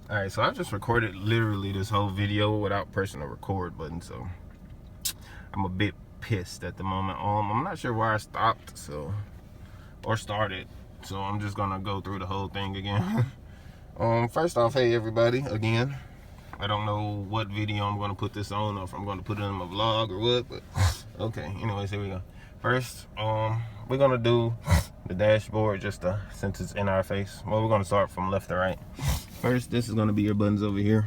Alright, so I just recorded literally this whole video without pressing the record button, so I'm a bit pissed at the moment. I'm not sure where I stopped, or started, so I'm just gonna go through the whole thing again. First off, hey everybody, again. I don't know what video I'm gonna put this on, or if I'm gonna put it in my vlog or what, but okay, anyways, here we go. First, we're gonna do the dashboard since it's in our face. Well, we're gonna start from left to right. First, this is gonna be your buttons over here.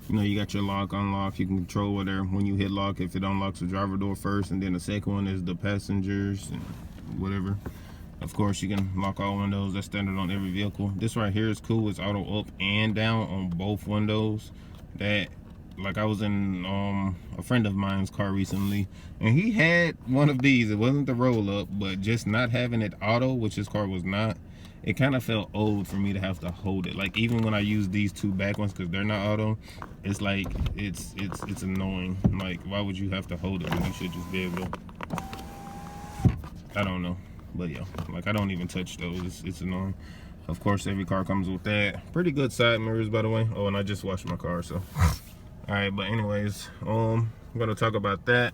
You know, you got your lock, unlock. You can control whether when you hit lock, if it unlocks the driver door first, and then the second one is the passengers and whatever. Of course, you can lock all windows. That's standard on every vehicle. This right here is cool. It's auto up and down on both windows. Like I was in a friend of mine's car recently, and he had one of these. It wasn't the roll up, but just not having it auto, which his car was not, it kind of felt old for me to have to hold it. Like even when I use these two back ones, because they're not auto, it's like it's annoying. Like, why would you have to hold it when you should just be able to? I don't know, but yeah, like I don't even touch those. It's annoying. Of course, every car comes with that. Pretty good side mirrors, by the way. Oh, and I just washed my car, so. All right, but anyways, I'm gonna talk about that.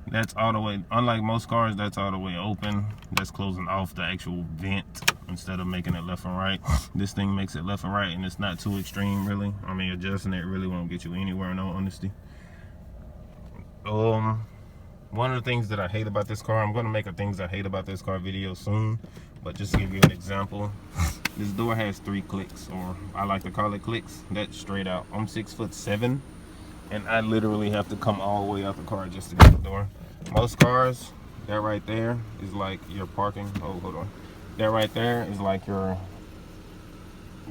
That's all the way, unlike most cars, that's all the way open. That's closing off the actual vent instead of making it left and right. This thing makes it left and right, and it's not too extreme, really. I mean, adjusting it really won't get you anywhere, in all honesty. One of the things that I hate about this car, I'm gonna make a things I hate about this car video soon, but just to give you an example, this door has 3 clicks, or I like to call it clicks. That's straight out. I'm 6'7", and I literally have to come all the way out the car just to get the door. Most cars, that right there is like your parking. Oh, hold on. That right there is like your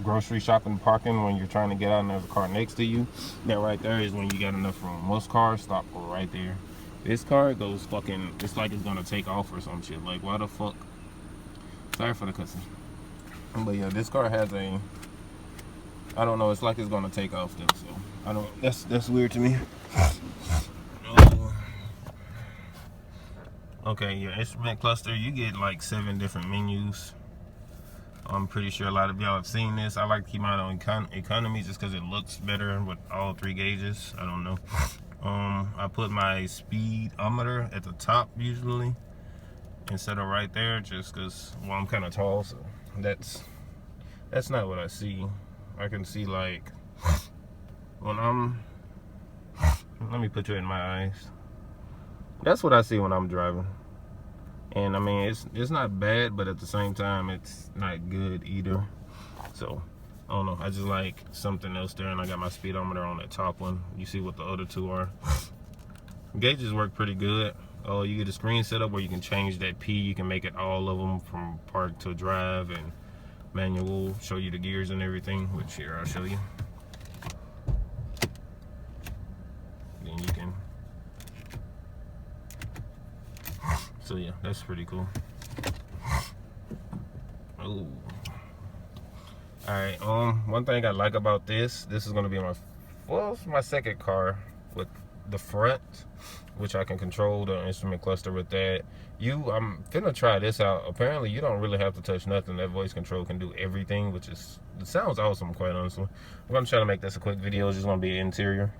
grocery shopping parking when you're trying to get out and there's a car next to you. That right there is when you got enough room. Most cars stop right there. This car goes fucking, it's like it's gonna take off or some shit. Like, why the fuck? Sorry for the cussing. But yeah, this car has a, I don't know, it's like it's gonna take off though, so I don't, that's weird to me. Okay, your instrument cluster, you get like 7 different menus. I'm pretty sure a lot of y'all have seen this. I like to keep mine on economy just because it looks better with all 3 gauges. I don't know. I put my speedometer at the top usually instead of right there, just because, well, I'm kind of tall, so that's not what I see. I can see, like, when let me put you in my eyes. That's what I see when I'm driving. And I mean, it's not bad, but at the same time, it's not good either. So I don't know, I just like something else there, and I got my speedometer on that top one. You see what the other 2 are. Gauges work pretty good. Oh, you get a screen set up where you can change that P. You can make it all of them from park to drive, and manual, show you the gears and everything, which here I'll show you. Then you can, so yeah, that's pretty cool. Oh. Alright, one thing I like about this is gonna be it's my second car with the front, which I can control the instrument cluster with that. I'm finna try this out. Apparently you don't really have to touch nothing. That voice control can do everything, which it sounds awesome, quite honestly. I'm gonna try to make this a quick video. It's just gonna be interior.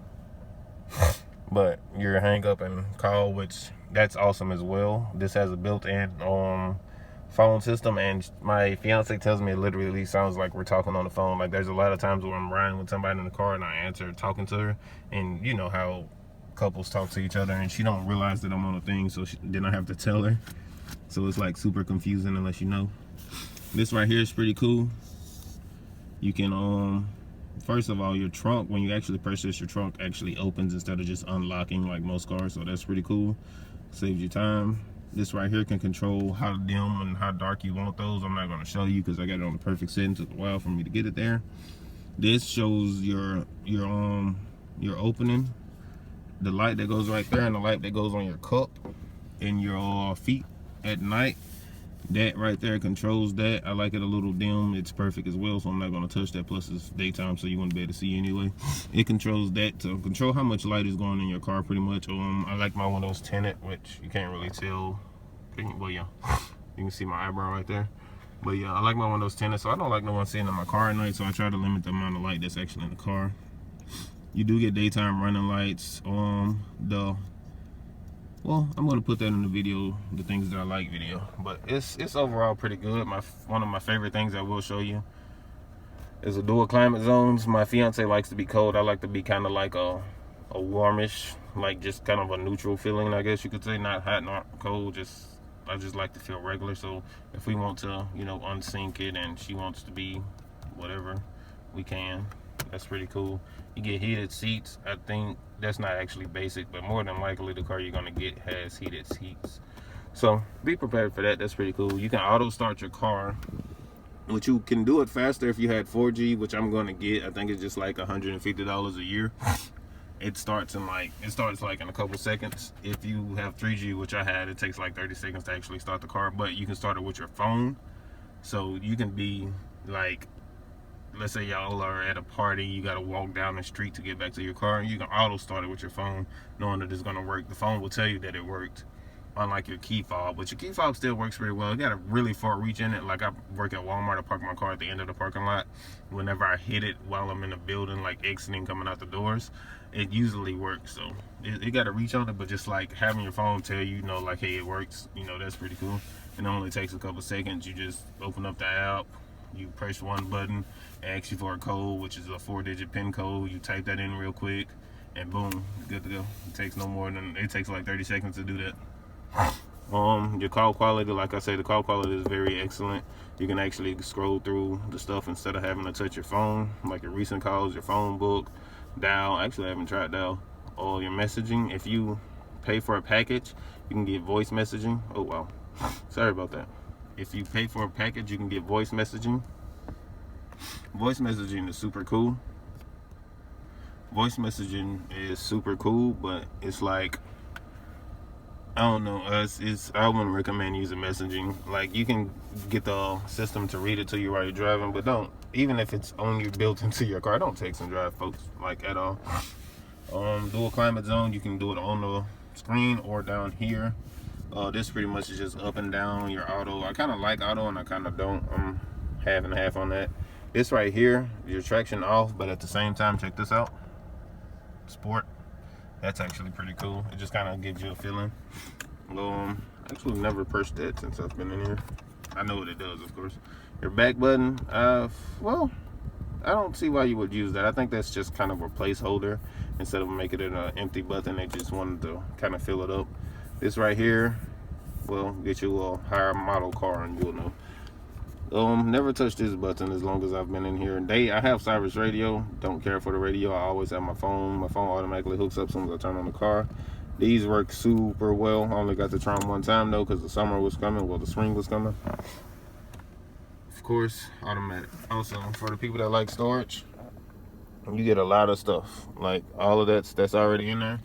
But your hang up and call, which that's awesome as well. This has a built-in phone system, and my fiance tells me it literally sounds like we're talking on the phone. Like, there's a lot of times where I'm riding with somebody in the car and I answer talking to her, and you know how couples talk to each other and she don't realize that I'm on a thing, so then I have to tell her. So it's like super confusing unless you know. This right here is pretty cool. You can first of all, your trunk, when you actually press this, your trunk actually opens instead of just unlocking like most cars, so that's pretty cool. Saves you time. This right here can control how dim and how dark you want those. I'm not going to show you because I got it on the perfect setting. Took a while for me to get it there. This shows your opening, the light that goes right there, and the light that goes on your cup and your feet at night. That right there controls that. I like it a little dim. It's perfect as well, so I'm not going to touch that. Plus it's daytime, so you wouldn't be able to see anyway. It controls that to control how much light is going in your car, pretty much. I like my windows tinted, which you can't really tell. Well, yeah, you can see my eyebrow right there. But yeah, I like my windows tinted, so I don't like no one sitting in my car at night, so I try to limit the amount of light that's actually in the car. You do get daytime running lights. Well, I'm gonna put that in the video, the things that I like video. But it's overall pretty good. One of my favorite things I will show you is a dual climate zones. My fiance likes to be cold. I like to be kind of like a warmish, like just kind of a neutral feeling, I guess you could say. Not hot, not cold. I just like to feel regular. So if we want to, you know, unsync it and she wants to be whatever, we can. That's pretty cool. You get heated seats. I think that's not actually basic, but more than likely the car you're gonna get has heated seats. So be prepared for that. That's pretty cool. You can auto start your car, which you can do it faster if you had 4G, which I'm gonna get. I think it's just like $150 a year. It starts like in a couple seconds. If you have 3G, which I had, it takes like 30 seconds to actually start the car, but you can start it with your phone. So you can be like, let's say y'all are at a party, you gotta walk down the street to get back to your car, and you can auto start it with your phone, knowing that it's gonna work. The phone will tell you that it worked, unlike your key fob, but your key fob still works pretty well. It got a really far reach in it. Like, I work at Walmart, I park my car at the end of the parking lot. Whenever I hit it while I'm in the building, like exiting, coming out the doors, it usually works. So it got a reach on it, but just like having your phone tell you, you know, like, hey, it works, you know, that's pretty cool. And it only takes a couple seconds. You just open up the app, you press one button, it asks you for a code, which is a 4-digit PIN code. You type that in real quick, and boom, good to go. It takes like 30 seconds to do that. Your call quality, like I said, the call quality is very excellent. You can actually scroll through the stuff instead of having to touch your phone, like your recent calls, your phone book, dial. Actually, I haven't tried dial. Or your messaging. If you pay for a package, you can get voice messaging. Oh wow, sorry about that. If you pay for a package, you can get voice messaging. Voice messaging is super cool. Voice messaging is super cool, but it's like, I don't know. I wouldn't recommend using messaging. Like, you can get the system to read it to you while you're driving, but don't. Even if it's only built into your car, don't text and drive, folks, like, at all. Dual climate zone, you can do it on the screen or down here. This pretty much is just up and down your auto. I kind of like auto and I kind of don't. I'm half and half on that. This right here, your traction off, but at the same time, check this out. Sport. That's actually pretty cool. It just kind of gives you a feeling. Actually never pushed that since I've been in here. I know what it does, of course. Your back button, well, I don't see why you would use that. I think that's just kind of a placeholder. Instead of making it an empty button, they just wanted to kind of fill it up. This right here, well, get you a higher model car and you'll know. Never touched this button as long as I've been in here. I have Cyrus radio. Don't care for the radio. I always have my phone. My phone automatically hooks up as soon as I turn on the car. These work super well. I only got to try them one time though, because the summer was coming. Well, the spring was coming. Of course, automatic. Also, for the people that like storage, you get a lot of stuff. Like, all of that's already in there.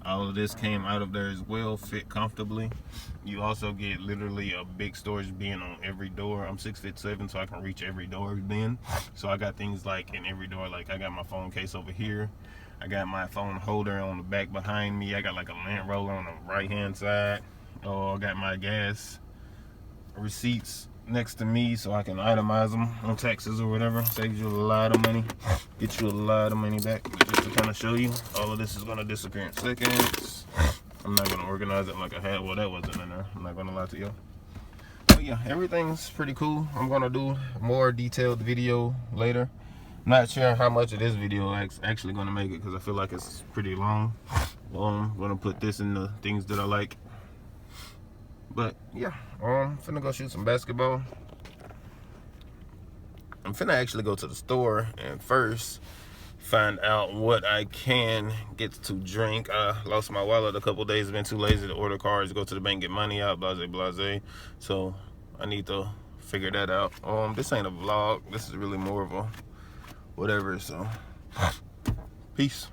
All of this came out of there as well, fit comfortably. You also get literally a big storage bin on every door. I'm 6'7", so I can reach every door bin. So I got things like in every door. Like, I got my phone case over here. I got my phone holder on the back behind me. I got like a lint roller on the right hand side. I got my gas receipts next to me so I can itemize them on taxes or whatever. Saves you a lot of money, get you a lot of money back. But just to kind of show you, all of this is going to disappear in seconds. I'm not going to organize it like I had. Well, that wasn't in there. I'm not going to lie to you. But yeah, everything's pretty cool. I'm going to do a more detailed video later. I'm not sure how much of this video actually going to make it, because I feel like it's pretty long. I'm going to put this in the things that I like. But yeah, I'm finna go shoot some basketball. I'm finna actually go to the store and first find out what I can get to drink. I lost my wallet a couple days, been too lazy to order cards, go to the bank, get money out, blase. So I need to figure that out. This ain't a vlog, this is really more of a whatever, so peace.